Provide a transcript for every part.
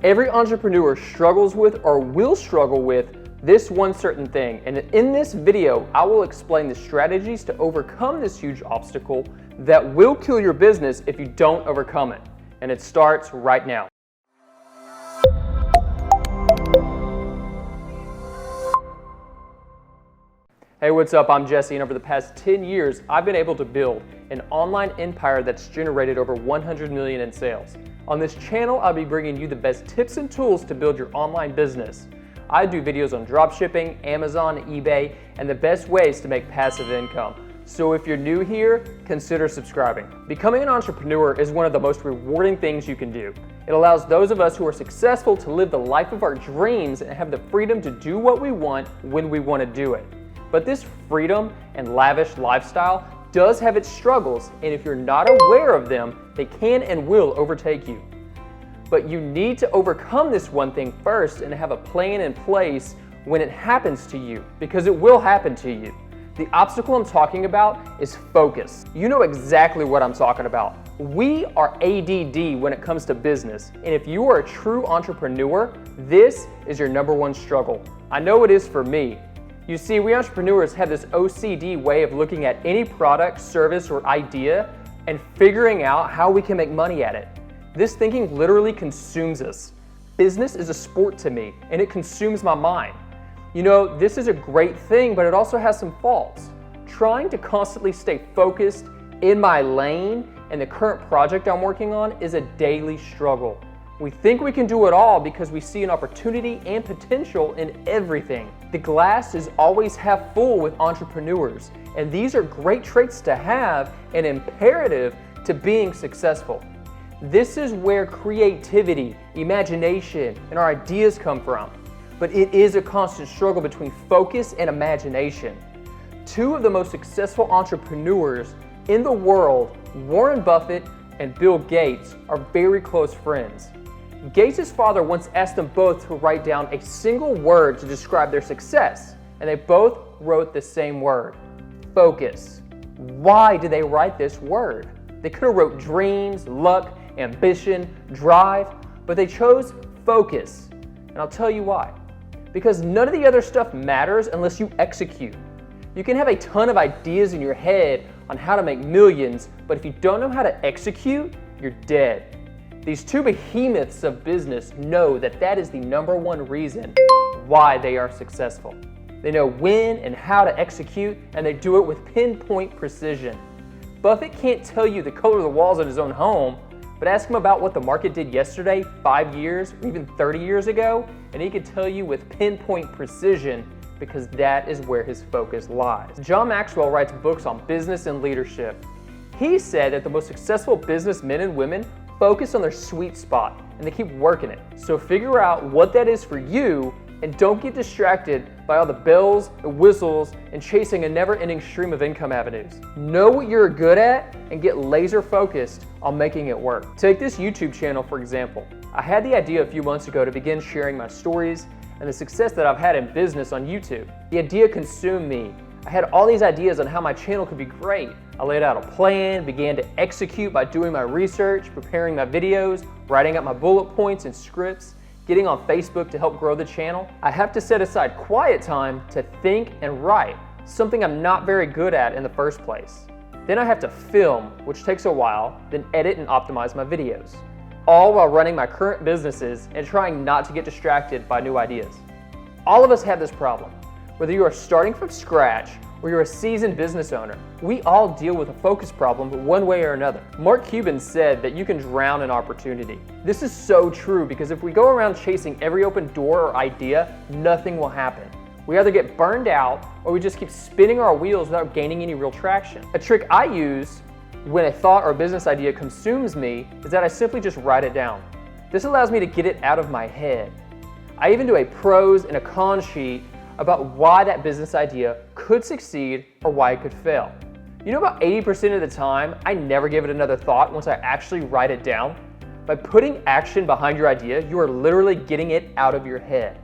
Every entrepreneur struggles with or will struggle with this one certain thing, and in this video I will explain the strategies to overcome this huge obstacle that will kill your business if you don't overcome it. And it starts right now. Hey, what's up? I'm Jesse, and over the past 10 years, I've been able to build an online empire that's generated over 100 million in sales. On this channel, I'll be bringing you the best tips and tools to build your online business. I do videos on dropshipping, Amazon, eBay, and the best ways to make passive income. So if you're new here, consider subscribing. Becoming an entrepreneur is one of the most rewarding things you can do. It allows those of us who are successful to live the life of our dreams and have the freedom to do what we want when we want to do it. But this freedom and lavish lifestyle does have its struggles, and if you're not aware of them, they can and will overtake you. But you need to overcome this one thing first and have a plan in place when it happens to you, because it will happen to you. The obstacle I'm talking about is focus. You know exactly what I'm talking about. We are ADD when it comes to business, and if you are a true entrepreneur, this is your number one struggle. I know it is for me. You see, we entrepreneurs have this OCD way of looking at any product, service, or idea and figuring out how we can make money at it. This thinking literally consumes us. Business is a sport to me, and it consumes my mind. You know, this is a great thing, but it also has some faults. Trying to constantly stay focused in my lane and the current project I'm working on is a daily struggle. We think we can do it all because we see an opportunity and potential in everything. The glass is always half full with entrepreneurs, and these are great traits to have and imperative to being successful. This is where creativity, imagination, and our ideas come from. But it is a constant struggle between focus and imagination. Two of the most successful entrepreneurs in the world, Warren Buffett and Bill Gates, are very close friends. Gates' father once asked them both to write down a single word to describe their success, and they both wrote the same word: focus. Why did they write this word? They could have wrote dreams, luck, ambition, drive, but they chose focus. And I'll tell you why. Because none of the other stuff matters unless you execute. You can have a ton of ideas in your head on how to make millions, but if you don't know how to execute, you're dead. These two behemoths of business know that is the number one reason why they are successful. They know when and how to execute, and they do it with pinpoint precision. Buffett can't tell you the color of the walls in his own home, but ask him about what the market did yesterday, 5 years, or even 30 years ago, and he could tell you with pinpoint precision, because that is where his focus lies. John Maxwell writes books on business and leadership. He said that the most successful businessmen and women focus on their sweet spot, and they keep working it. So figure out what that is for you, and don't get distracted by all the bells, the whistles, and chasing a never-ending stream of income avenues. Know what you're good at and get laser focused on making it work. Take this YouTube channel, for example. I had the idea a few months ago to begin sharing my stories and the success that I've had in business on YouTube. The idea consumed me. I had all these ideas on how my channel could be great. I laid out a plan, began to execute by doing my research, preparing my videos, writing out my bullet points and scripts, getting on Facebook to help grow the channel. I have to set aside quiet time to think and write, something I'm not very good at in the first place. Then I have to film, which takes a while, then edit and optimize my videos, all while running my current businesses and trying not to get distracted by new ideas. All of us have this problem. Whether you are starting from scratch or you're a seasoned business owner, we all deal with a focus problem one way or another. Mark Cuban said that you can drown in opportunity. This is so true, because if we go around chasing every open door or idea, nothing will happen. We either get burned out or we just keep spinning our wheels without gaining any real traction. A trick I use when a thought or business idea consumes me is that I simply just write it down. This allows me to get it out of my head. I even do a pros and a cons sheet about why that business idea could succeed or why it could fail. You know, about 80% of the time, I never give it another thought once I actually write it down. By putting action behind your idea, you are literally getting it out of your head.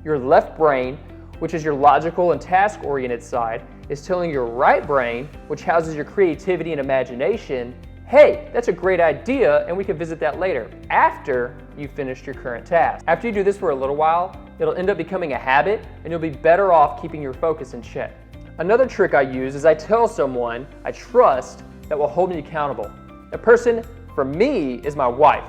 Your left brain, which is your logical and task-oriented side, is telling your right brain, which houses your creativity and imagination, hey, that's a great idea and we can visit that later, after you've finished your current task. After you do this for a little while, it'll end up becoming a habit and you'll be better off keeping your focus in check. Another trick I use is I tell someone I trust that will hold me accountable. The person, for me, is my wife.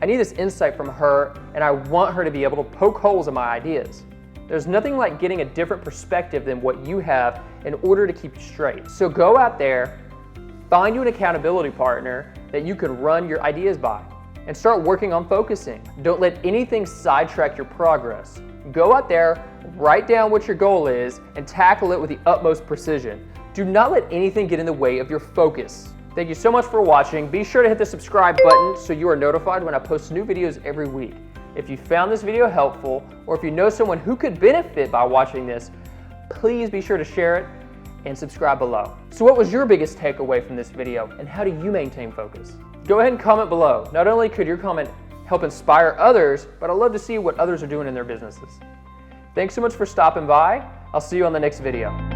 I need this insight from her and I want her to be able to poke holes in my ideas. There's nothing like getting a different perspective than what you have in order to keep you straight. So go out there, find you an accountability partner that you can run your ideas by and start working on focusing. Don't let anything sidetrack your progress. Go out there, write down what your goal is, and tackle it with the utmost precision. Do not let anything get in the way of your focus. Thank you so much for watching. Be sure to hit the subscribe button so you are notified when I post new videos every week. If you found this video helpful, or if you know someone who could benefit by watching this, please be sure to share it and subscribe below. So what was your biggest takeaway from this video, and how do you maintain focus? Go ahead and comment below. Not only could your comment help inspire others, but I'd love to see what others are doing in their businesses. Thanks so much for stopping by. I'll see you on the next video.